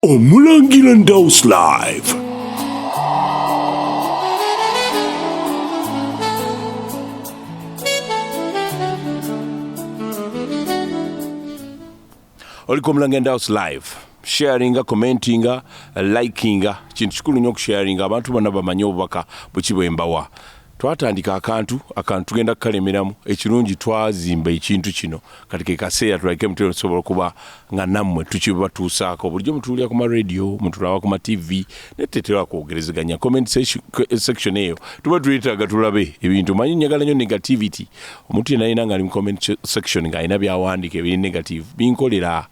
Omulangira Ndow's Live. Oliko Omulangira Ndow's Live. Sharinga, commentinga, likinga. Kintu kikulu nnyo okusharinga abantu bonna bamanye obubaka bwekibwembawa. Twatandika akantu tugenda kukalemeramu ekirungi twazimba ekintu kino kati ke kaseera tulake mutero sobola kuba nga nammwe tukibatuusaako bulijjo mutuulira ku ma radio mutulaba ku ma TV netetera kwogerezeganya comment section eyo tuba tuyitaga tulabe ebintu manyi njagala nnyo negativity omuntu yenayina nga ali mu comment section ng'alina byawandiika ebiri negative binkolera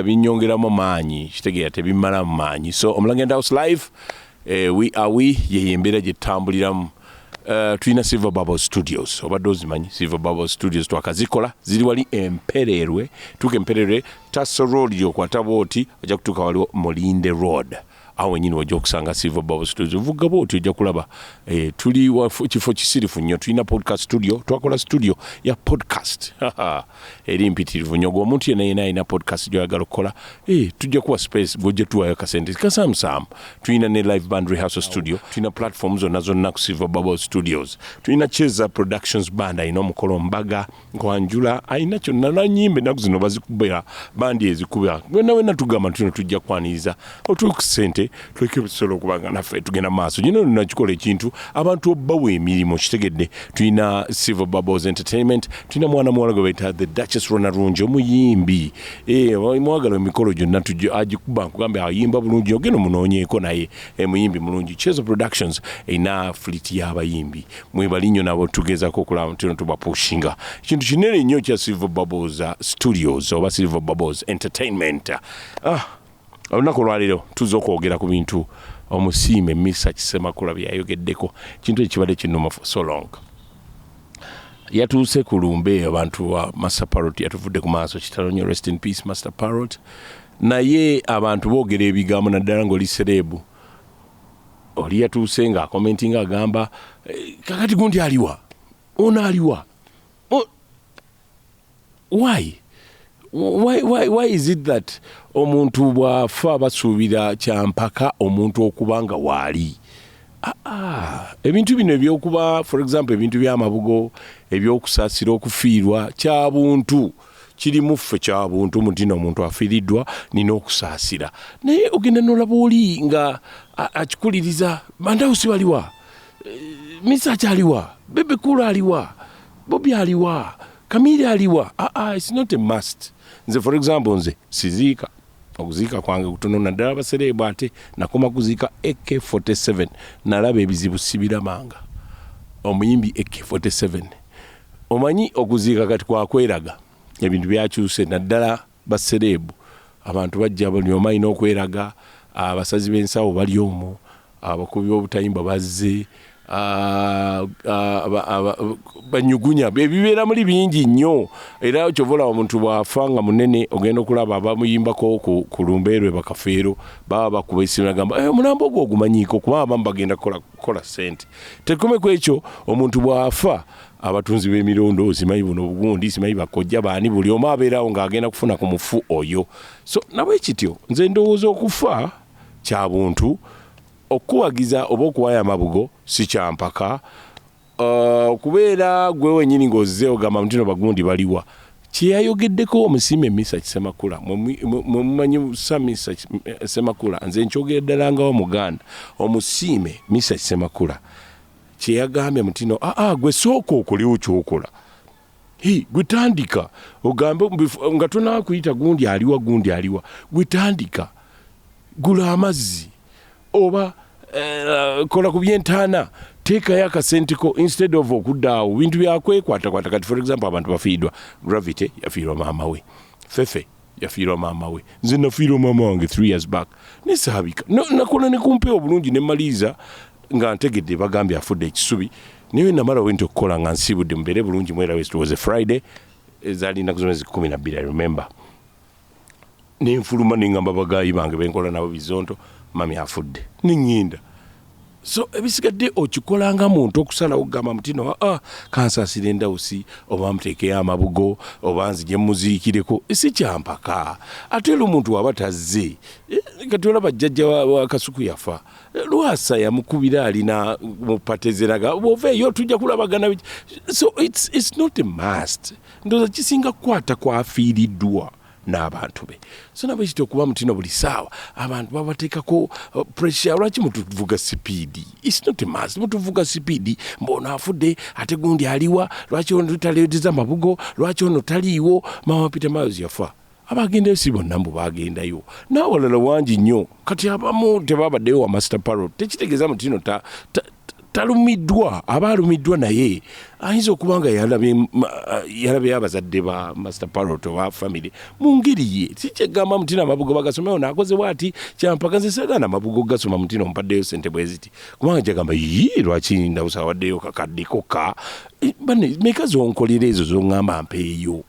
binnyongeramu maanyi kitegeera tebimmalamu maanyi so Omulangira Ndow's Live we ye embeera gye tutambuliramu. Tulina Silver Bubble Studios obadde ozimanyi Silver Bubble Studios twakazikola ziri wali Empererwe Tasso Road yokwata booti ojja kutuuka waliwo Molinde Road awo wenyini wajja okusanga Silver Bubble Studios vuga booti ojja kulaba tuli kifo kisirifu nnyo tulina podcast studio twakola studio ya podcast eri mpitirivu nnyo omuntu yenna alina podcast gy'oyagala okukola tujja kuwa space gojja tuwayo kasente kasamusamu tulina ne live band rehearsal studio tulina platform zonna ku Silver Bubble Studios tulina Cheza Productions band alina omukolo Mbaga Nkwanjula alina kyonna nanyimbe naku zino bazikubira bandi ezikubira wenna tugamba tuno tujja kwaniriza otuuku sente tuleke bisolo okubanga naffe tugenda maaso nyina nakikola ekintu abantu obbawa emirimu kitegedde tulina Silver Bubbles Entertainment tulina mwana muwala gwe bayita the Duchess Ronarungi omuyimbi mwagala emikolo gyonna agikuba nkugambe ayimba bulungi ogenda omunoonyeeko naye muyimbi mulungi Cheza Productions erina fleet y'abayimbi mwebali nnyo nabo tugezaako okulaba tuno tubapushinga ekintu kinene nnyo kya Silver Bubbles Studios oba Silver Bubbles Entertainment olunaku olwaleero tuzza okwogera ku bintu omusiime Misa Kisemakula byayogeddeko kintu ekibadde kinnuma for so long yatuuse ku lumbe abantu wa Master Parrot yatuvudde ku maaso kitalo nnyo rest in peace Master Parrot naye abantu boogera ebigambo naddala ng'oli serebu oli yatuuse nga commentinga agamba kakati gundi aliwa ono aliwa why is it that omuntu bwafa basuubira kyampaka omuntu okuba nga waali ebintu bino ebyokuba for example ebintu by'amabugo ebyokusaasira okufiirwa kyabuntu kiri muffe kyabuntu mutino omuntu afiiriddwa nina okusaasira naye ogenda nolaba oli nga akikuliriza Mandawusi waliwa Misa kyaliwa Bebe Cool aliwa Bobby aliwa Kamili aliwa it's not a must nze for example nze siziika okuziika kwange kutono naddala baserebu ate nakoma kuziika AK47 nalaba ebizibu sibiramanga omuyimbi AK47 omanyi okuziika kati kwakweraga ebintu byakyuse naddala baserebu abantu bajja buli omu alina okweraga abasazi b'ensawo bali omwo abakubi b'obutayimba bazze banyugunya ebibeera muli bingi nnyo era kyovola omuntu bwafa nga munene ogenda okulaba abamuyimbako ku lumbeerwe bakafeero baba bakuba esimu agamba omulambo ogwo ogumanyiiko kuba abamu bagenda kukola ssente tekome ku ekyo omuntu bwafa abatunzi b'emirondo simanyi buno obugundi simanyi bakojja baani buli omu abeerawo ng'agenda kufuna ku mufu oyo so nabwe kityo nze ndowooza okufa kya buntu okuwagiza oba okuwaya amabugo si kyampaka okubeera gwe wenyini ng'ozze ogamba mutino bagundi baliwa kyeyayogeddeko omusiime Misa Kisemakula mumanyi Misa Kisemakula nze nkyogera ddala nga Wamuganda omusiime Misa Kisemakula kyeyagambye mutino gwe sooka okoliwo kyokola gwe tandika ogambe nga tonakuyita gundi aliwa gwe tandika gula amazzi oba kola ku byentaana teekayo akasenteko instead of okuddaawo bintu byakwekwatakwata kati for example abantu bafiiddwa Gravity yafiirwa maama we Fefe yafiirwa maama we nze nafiirwa maama wange 3 years back nesaabika nakola ne kumpeewo obulungi ne maliza nga ntegedde bagambye afudde ekisubi niwe namala wenti okukola nga nsiibudde mubeere bulungi mwerawo it was a Friday ezaali nnaku zona 12 I remember nenfuluma nengamba bagayi bange benkola nabo bizonto mami afudde neŋŋenda so ebisigadde okikolanga muntu okusalawo okugamba mutino kansaasira endawusi oba muteekeyo amabugo oba nzije muziikireko si kyampaka ate era omuntu waba tazze kati olaba jjajja wa Kasuku yafa Lwasa yamukubira alina mupatezeraga oveeyo tujja kulabagana so it's not a must ndowooza kisinga kukwata kwafiiriddwa n'abantu be so nabo ekiti okuba mutino buli saawa abantu babateekako pressure lwaki mutuvuga sipiidi it's not a must mutuvuga sipiidi mbona afudde ate gundi aliwa lwaki ono tutaleeteza mabugo lwaki ono taliiwo mama Peter Miles yafa abagendayo si bonna mbu bagendayo n'awalala wangi nnyo kati abamu tebabaddeyo wa Master Parrot tekitegeeza mutino talumiddwa aba alumiddwa naye ayinza okuba nga yalabye abazadde ba Master Parrot wa family mu ngeri ye si kyegamba mutino amabugo bagasomewo naakoze bwati kyampaka nze sagana amabugo gasoma mutino mpaddeyo sente bwe ziti kubanga kyagamba lwaki ndawusa awaddeyo kakaddeko bane meka zonkolera ezo zoŋŋamba mpeeyo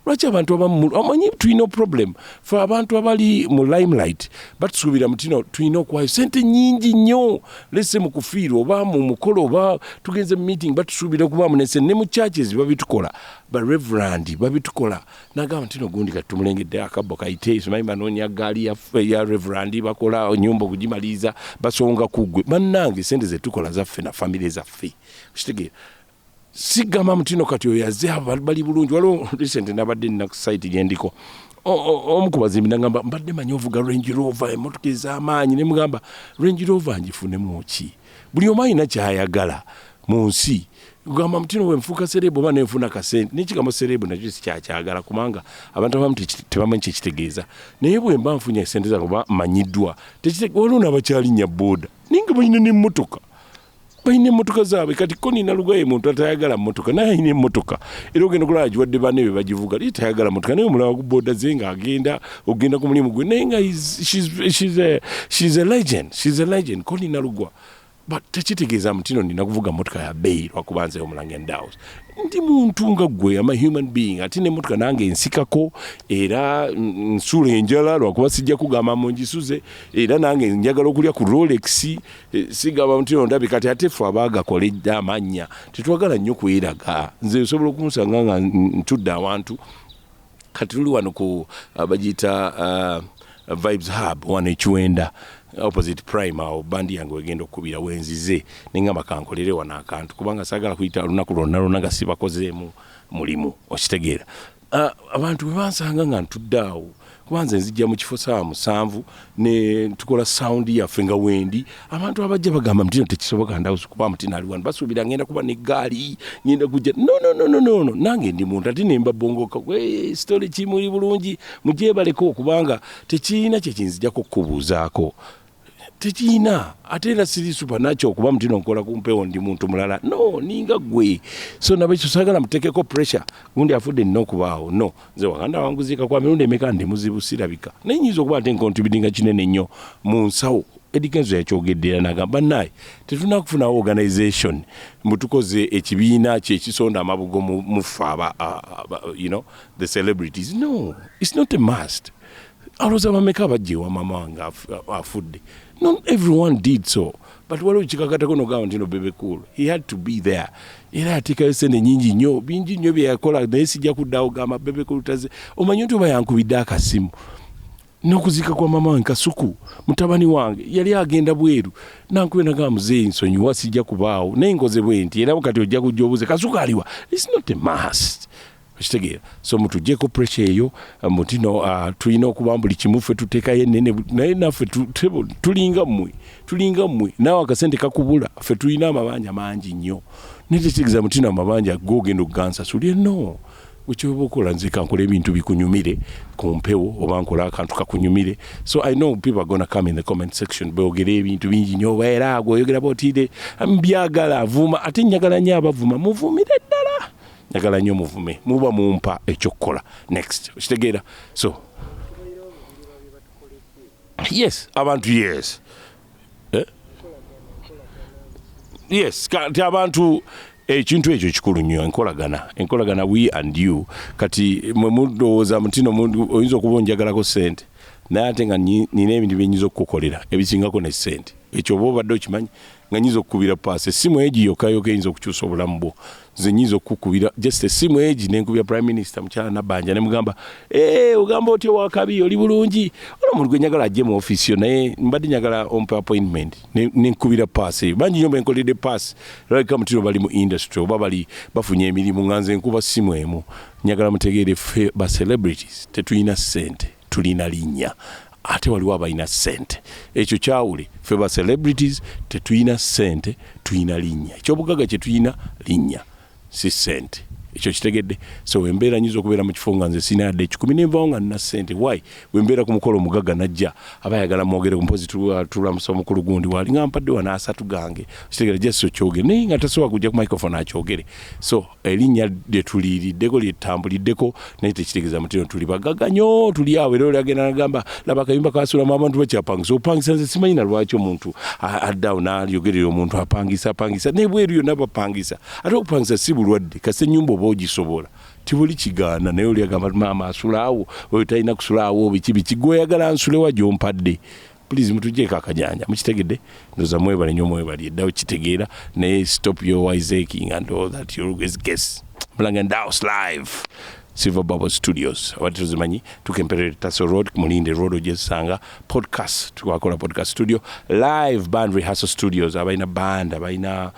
lwaki abantu amanyi tulina problem fe abantu abali mu limelight batusuubira mutino tulina okuwayo sente nnyingi nnyo lese mu kufiirwa oba mu mukolo oba tugenze mu meeting batusuubira okubaamu nese ne mu churches babitukola bareverandi babitukola nagamba mutino gundi kati tumulengedde akabbo kayite simanyi banoonya gaali ya reverandi bakola nyumba okugimaliza basonga kuggwe bannange sente zetukola zaffe na famire zaffe kitegeera sigama mutino kati oyo yazze bali bulungi waliwo recent nabadde nina ku site gyendiko omu ku bazimbi nagamba mbadde manyi ovuga Range Rover emmotoka ez'amaanyi ne mugamba Range Rover ngifunemu ki buli omu alina kyayagala mu nsi kugamba mutino wenfuuka serebu oba nenfuna kasente nekigambo serebu nakyo sikyakyagala kubanga abantu abamu tebamanyi kyekitegeeza naye bwe mba nfunye esente zange oba manyiddwa waliwo n'abakyalinnya booda ninga balina n'emmotoka balina emmotoka zaabwe kati ko nina lugoye muntu atayagala mmotoka naye alina emmotoka era ogenda okulaba giwadde banne be bagivuga naye tayagala mmotoka naye omulaba ku booda ze ng'agenda ogenda ku mulimu gwe naye nga she's a legend ko nina lugwa but tekitegeeza mutino nina kuvuga mmotoka ya bbeeyi lwakuba nze omulange ndawo ndi muntu nga gwe ama human being ate n'emmotoka nange ensikako era nsula enjala lwakuba sijja kugamba mungisuze era nange njagala okulya ku Rolex sigamba mutino ndabi kati ate ffe abaagakoledde amannya tetwagala nnyo kweraga nze osobola okunsanga nga ntudde awantu kati tuli wano ku bagiyita Vibes Hub wano ekiwenda opposite prime awo bandi yange wegenda okubira wenzize nengamba kankolere wana akantu kubanga sagala kuyita olunaku lwonna nga sibakozeemu mulimu okitegeera abantu bwe bansanga nga ntudde awo kubanza nzijja mu kifo saa 7 ne tukola sound yaffe nga wendi abantu abajja bagamba mutino tekisoboka ndawusi kuba mutino ali wano basuubira ngenda kuba n'eggaali ngenda kujja no nange ndi muntu ate ne mbabongoka story kimuli bulungi mugyebaleko kubanga tekirina kyekinzijjako kukubuuzaako tekiina ate era siri supernatural okuba mutino nkola kumpewo ndi muntu mulala no ninga gwe so nabekyo sagala mutekeko pressure gundi afudde nina okubaawo no nze waganda wanguzika kwa mirundi emeka ndi muzibu sirabika naye nyinza okuba nte nkontributinga kinene nnyo mu nsawo edikenzo yakyogeddera nagamba naye tetulina kufunawo organization mbutukoze ekibiina kyekisonda amabugo mufe the celebrities no it's not a must alowooza bameka abajjeewa mama wange afudde not everyone did so but waliwo kikakatako nogamba nti no Bebe Cool he had to be there era yateekayo sente nyingi nnyo bingi nnyo byeyakola naye sijja kuddawo gamba Bebe Cool taze omanyi nti oba yankubidde akasimu n'okuziika kwa mama wange Kasuku mutabani wange yali agenda bweru nankube nagamba muzeeyi nsonyiwa sijja kubaawo naye nkoze bwe nti era kati ojja kujja obuze Kasuku aliwa it's not a must okitegeera so mutuggyeko pressure eyo mutino tulina okuba buli kimu ffe tuteekayo enene naye naffe tulinga mmwe naawe akasente kakubula ffe tulina amabanja mangi nnyo naye tekitegeeza mutino amabanja gogenda okugansasulye no wekyoba okola nze kankola ebintu bikunyumire ku mpewo oba nkola akantu kakunyumire so I know people are gonna come in the comment section boogera ebintu bingi nnyo oba era agwoyogera bootire mbyagala avuma ate njagala nnyo abavuma muvumire ddala njagala nnyo muvume muba mumpa ekyokukola next okitegeera so yes abantu yes kati abantu ekintu ekyo kikulu nnyo enkolagana we and you kati mwe mudowooza mutino oyinza okuba onjagalako sente naye ate nga nina ebintu byenyiza okukukolera ebisingako ne ssente ekyo oba obadde okimanyi nga nyiza okukubira paasi essimu egi yokka eyinza okukyusa obulamu bwo nze nyiza okukubira just essimu egi nenkubira prime minister mukyala Nabbanja ne mugamba ogamba otyo wakabi oli bulungi omuntu gwe njagala ajje mu office yo naye mbadde njagala ompa appointment nenkubira paasi eyo bangi nnyo benkoledde paasi labika mutino bali mu industry oba bali bafunye emirimu nga nze nkuba ssimu emu njagala mutegeere ffe ba celebrities tetulina ssente tulina linnya ate waliwo abalina ssente ekyo kyawule ffe ba celebrities tetulina ssente tulina linnya ekyobugaga kye tulina linnya si ssente ekyo kitegedde so wembeera nyiza okubeera mu kifo nga nze sina yadde ekikumi nenvawo nga nina ssente why wembeera ku mukolo omugaga najja aba ayagala mwogere mpozi tulamusa omukulu gundi wali nga mpadde wana asatu gange kitegere jeso kyogere naye nga tasobola kujja ku microphone akyogere so erinnya lyetuliiriddeko lyetambuliddeko naye tekitegeeza mutino tuli bagaga nnyo tuli awo era olagenda nagamba laba akayumba kasulamu abantu bakyapangisa opangisa nze simanyi na lwaki omuntu addaawo n'alyogerera omuntu apangisa nebweru yonna bapangisa ate okupangisa si bulwadde kasi ennyumba oba ogisobola tibuli kigaana naye oli agamba maama asulaawo oyo talina kusulaawo biki gweoyagala nsulewa gyompadde please mutugjeeko akajanja mukitegedde ndoza mwebale nnyo mwebali eddawo kitegeera naye stop your wiseacking and all that you always guess Mulange House live Silver Bubble Studios abati tuzimanyi tukemperere Tasso Road Mulinde Road ojesanga podcast tukakola podcast studio live band rehearsal studios abaina band abaina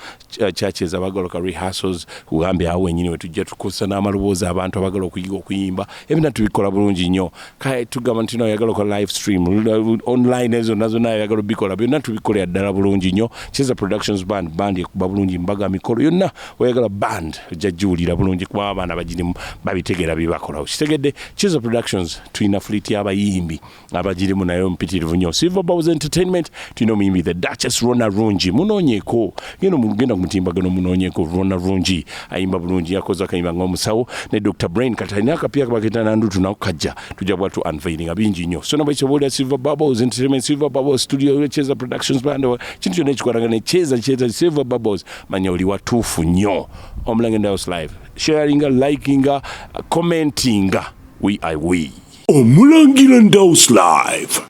churches abagaloka rehearsals kugambe awo wenyini wetujja tukosa n'amaloboozi abantu abagala okuyiga okuyimba ebina tubikola bulungi nnyo kale tugamba nti yagaloka live stream online ezo nazo nayo yagala bikola byonna tubikolera ddala bulungi nnyo Cheza Productions band ekuba bulungi mbaga mikolo yonna oyagala band jajjuulira bulungi kwa abaana bagirimu babitegera bibakola kitegedde Cheza Productions tulina fleet y'abayimbi abagirimu nayo mpitirivu nnyo Silver Bubbles Entertainment tulina omuyimbi the Duchess Rona Rungi munoonyeeko genda ku mutimbagano munoonyeeko Rona Rungi ayimba bulungi yakoze akayimba ng'omusawo ne Dr. Brain katalina akapya kabaketa nandutu nako kajja tujja bwatu unveiling abingi nnyo so nabwe kyoboolya Silver Bubbles Entertainment Silver Bubbles Studio Cheza Productions band kintu kyonna ekikwatagana ne Cheza Silver Bubbles manya oli watuufu nnyo Omulange House live sharinga likinga commentinga we Omulange House live